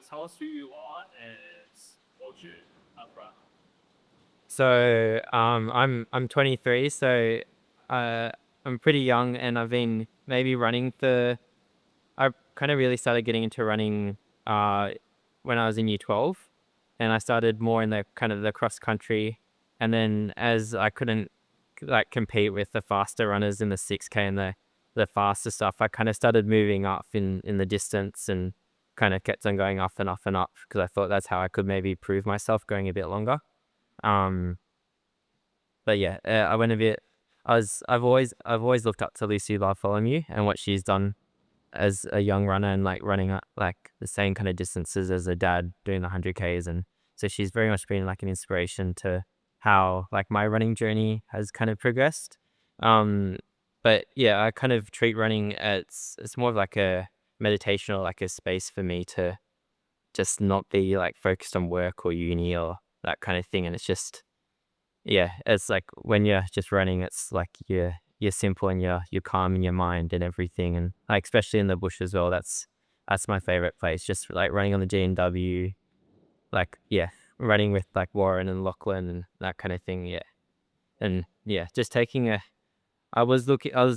tell us who you are and what you up right. So I'm 23, so uh I'm pretty young, and I've been maybe running for I kind of really started getting into running uh when I was in year 12, and I started more in the kind of the cross country, and then as I couldn't like compete with the faster runners in the 6K and the faster stuff, I kind of started moving up in the distance and kind of kept on going up and up and up because I thought that's how I could maybe prove myself going a bit longer. Um but yeah, I went a bit. I've always looked up to Lucy Bartholomew and what she's done as a young runner, and like running like the same kind of distances as her dad doing the 100Ks, and so she's very much been like an inspiration to how like my running journey has kind of progressed. Um, but yeah, I kind of treat running as it's more of like a meditation or like a space for me to just not be like focused on work or uni or that kind of thing, and it's just yeah, it's like when you're just running, it's like you're simple and you're calm in your mind and everything, and like especially in the bush as well. That's my favorite place. Just like running on the GNW, like yeah, running with like Warren and Lachlan and that kind of thing. Yeah, and yeah, just taking a. I was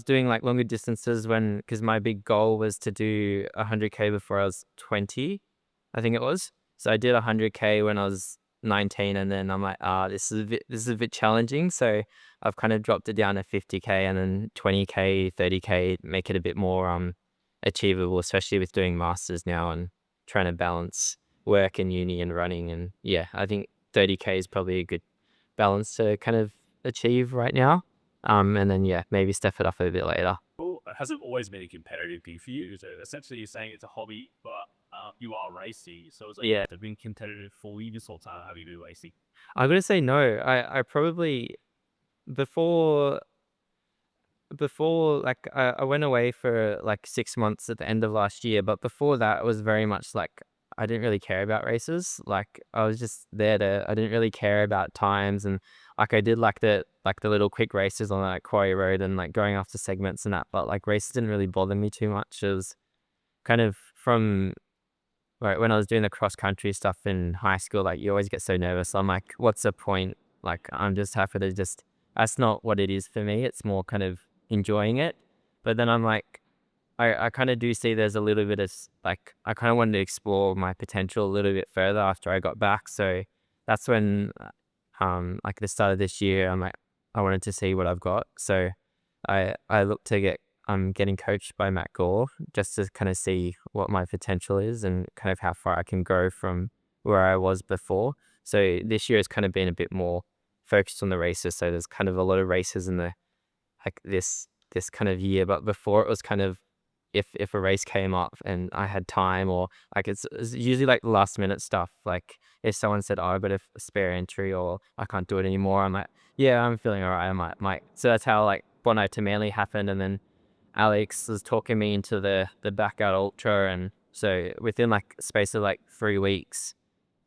doing like longer distances because my big goal was to do 100K before I was 20, I think it was. So I did 100K when I was 19, and then I'm like, this is a bit challenging. So I've kind of dropped it down to 50K, and then 20K, 30K, make it a bit more achievable, especially with doing masters now and trying to balance work and uni and running. And yeah, I think 30K is probably a good balance to kind of achieve right now. And then yeah, maybe step it up a bit later. Well, has it always been a competitive thing for you? So essentially, you're saying it's a hobby, but you are racing. So it's like Yeah, they've been competitive for you this whole time. Have you been racing? I'm gonna say no. I probably before like I went away for like 6 months at the end of last year, but before that it was very much like I didn't really care about races. Like I was just there to I didn't really care about times, and like I did like the little quick races on like Corey Road and like going after segments and that, but like races didn't really bother me too much. It was kind of from right when I was doing the cross country stuff in high school, like you always get so nervous. I'm like, what's the point? Like I'm just happy to just that's not what it is for me. It's more kind of enjoying it. But then I'm like, I kind of do see there's a little bit of like I kind of wanted to explore my potential a little bit further after I got back. So that's when like at the start of this year, I'm like I wanted to see what I've got. So I look to get I'm getting coached by Matt Gore just to kind of see what my potential is and kind of how far I can go from where I was before. So this year has kind of been a bit more focused on the races. So there's kind of a lot of races in the like this kind of year, but before it was kind of if a race came up and I had time, or like it's usually like last minute stuff. Like if someone said, "Oh, I got a spare entry," or "I can't do it anymore," I'm like, "Yeah, I'm feeling alright. I might." So that's how like Bono to Manly happened, and then Alex was talking me into the Backout Ultra, and so within like a space of like 3 weeks,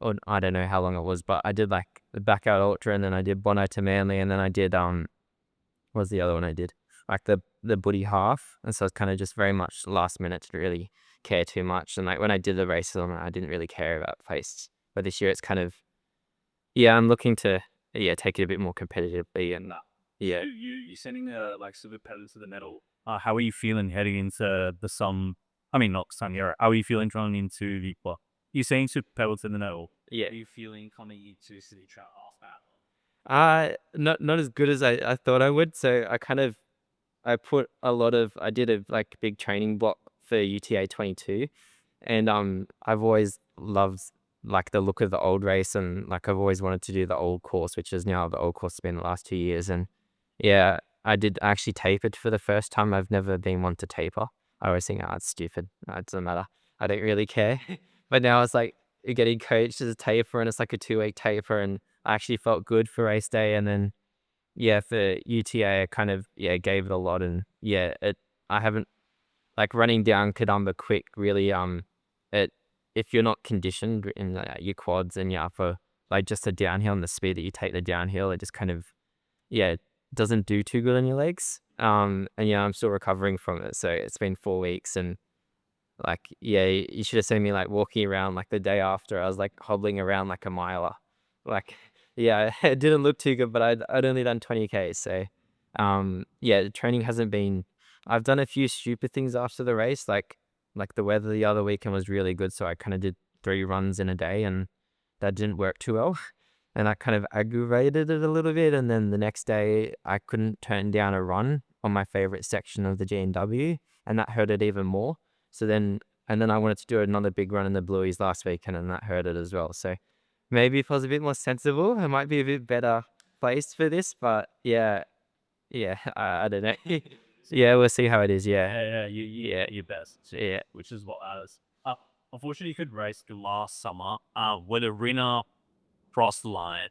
or I don't know how long it was, but I did like the Backout Ultra, and then I did Bono to Manly, and then I did what was the other one I did? Like the Buddy Half, and so it's kind of just very much last minute to really care too much. And like when I did the races, I didn't really care about place. But this year it's kind of yeah, I'm looking to yeah take it a bit more competitively, and No. yeah. You're sending like super pedals to the metal. How are you feeling heading into the sun? I mean, not sun era. How are you feeling running into the what? You're saying super pedal to the metal. Yeah. Are you feeling coming into city track off that? Not as good as I thought I would. So I put a lot of I did a like big training block for UTA 22, and I've always loved like the look of the old race, and like I've always wanted to do the old course, which is now the old course has been the last 2 years. And yeah, I actually tapered for the first time. I've never been one to taper. I always think, oh, it's stupid. It doesn't matter. I don't really care. But now it's like you're getting coached as a taper, and it's like a 2 week taper, and I actually felt good for race day. And then yeah, for UTA, I kind of yeah gave it a lot, and yeah, I haven't like running down Kadumba quick really it if you're not conditioned in your quads and your upper like just the downhill and the speed that you take the downhill, it just kind of yeah doesn't do too good on your legs. And yeah, I'm still recovering from it, so it's been 4 weeks, and Like, yeah, you should have seen me like walking around like the day after. I was like hobbling around like a miler. Like, yeah, it didn't look too good, but I'd only done 20K. So, yeah, the training hasn't been. I've done a few stupid things after the race, like the weather the other weekend was really good, so I kind of did 3 runs in a day, and that didn't work too well. And that kind of aggravated it a little bit. And then the next day, I couldn't turn down a run on my favorite section of the G&W, and that hurt it even more. So then, and then I wanted to do another big run in the Blueies last weekend, and that hurt it as well. So maybe if I was a bit more sensible, I might be a bit better placed for this. But yeah, yeah, I don't know. Yeah, we'll see how it is. Yeah, Yeah, your best. yeah. Which is what matters. Unfortunately, you could race the last summer. When the winner crossed the line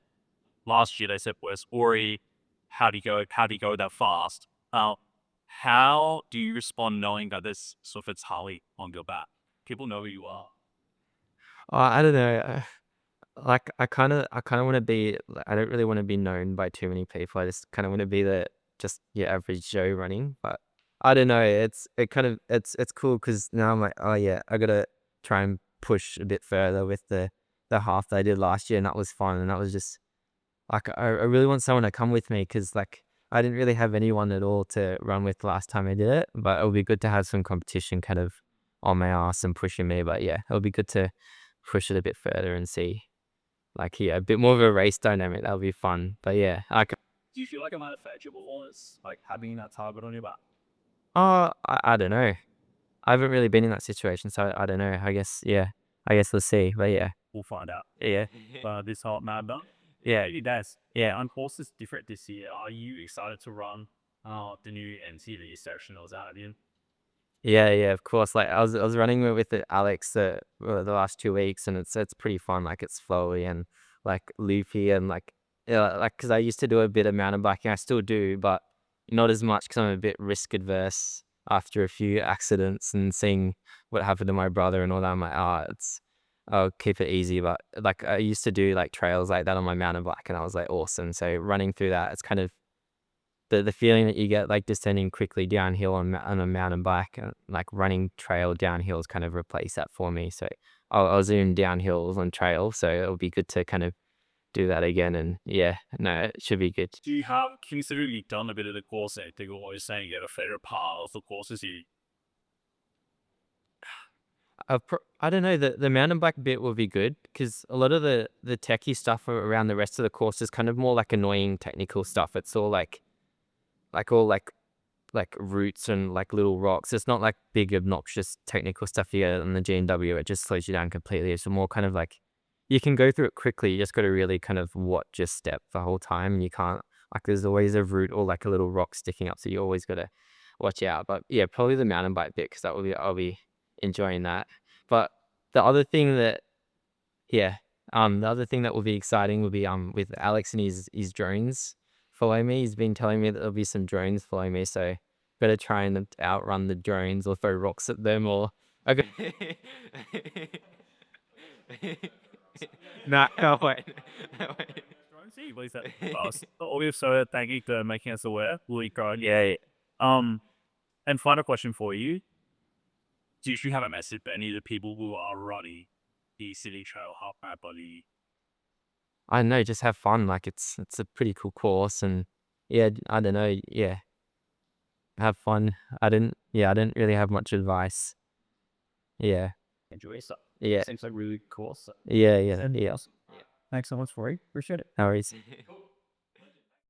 last year, they said was Ori. How do you go? How do you go that fast? How do you respond knowing that this Swift's Harley on your back? People know who you are. I don't know. I kind of want to be. I don't really want to be known by too many people. I just kind of want to be the just your average Joe running. But I don't know. It's cool because now I'm like, oh yeah, I gotta try and push a bit further with the half that I did last year, and that was fun. And that was just like I really want someone to come with me because like I didn't really have anyone at all to run with last time I did it. But it would be good to have some competition kind of on my ass and pushing me. But yeah, it would be good to push it a bit further and see. Like, yeah, a bit more of a race dynamic. That'll be fun. But yeah, Do you feel like it might affect your performance, like having that target on your back? I don't know. I haven't really been in that situation, so I don't know. I guess, yeah. I guess we'll see. But yeah, We'll find out. yeah, This hot mad done. yeah, It does. Yeah, on courses different this year. Are you excited to run the new NCD sectionals out in? yeah. Of course. Like I was running with Alex the last 2 weeks, and it's pretty fun. Like it's flowy and like loopy and like yeah, like because I used to do a bit of mountain biking. I still do, but not as much because I'm a bit risk adverse after a few accidents and seeing what happened to my brother and all that. I'm like, I'll keep it easy. But like I used to do like trails like that on my mountain bike, and I was like awesome. So running through that, it's kind of the feeling that you get like descending quickly downhill on a mountain bike, like running trail downhills kind of replace that for me. So I'll zoom downhills on trail. So it'll be good to kind of do that again. And yeah, no, it should be good. Do you have, considering you've done a bit of the course, I think you're always saying you have a favorite part of the courses you. I don't know, the mountain bike bit will be good because a lot of the techie stuff around the rest of the course is kind of more like annoying technical stuff. It's all all like roots and like little rocks. It's not like big obnoxious technical stuff you get on the G&W. It just slows you down completely. It's more kind of like you can go through it quickly. You just got to really kind of watch your step the whole time, and you can't like there's always a root or like a little rock sticking up, so you always got to watch out. But yeah, probably the mountain bike bit because I'll be enjoying that. But the other thing that yeah, the other thing that will be exciting will be with Alex and his drones follow me. He's been telling me that there'll be some drones follow me, so better try and outrun the drones or throw rocks at them or I got no, no, wait. No, wait. See, what is that? So thank you for making us aware. Really good. Yeah, And final question for you. Do you have a message for any of the people who are running the City Trail Half Marathon? I don't know, just have fun. Like it's a pretty cool course, and yeah, I don't know, yeah, have fun. I didn't really have much advice. Yeah, Enjoy yourself. yeah, Seems like really cool. So. yeah. Thanks so much for it. Appreciate it. No worries.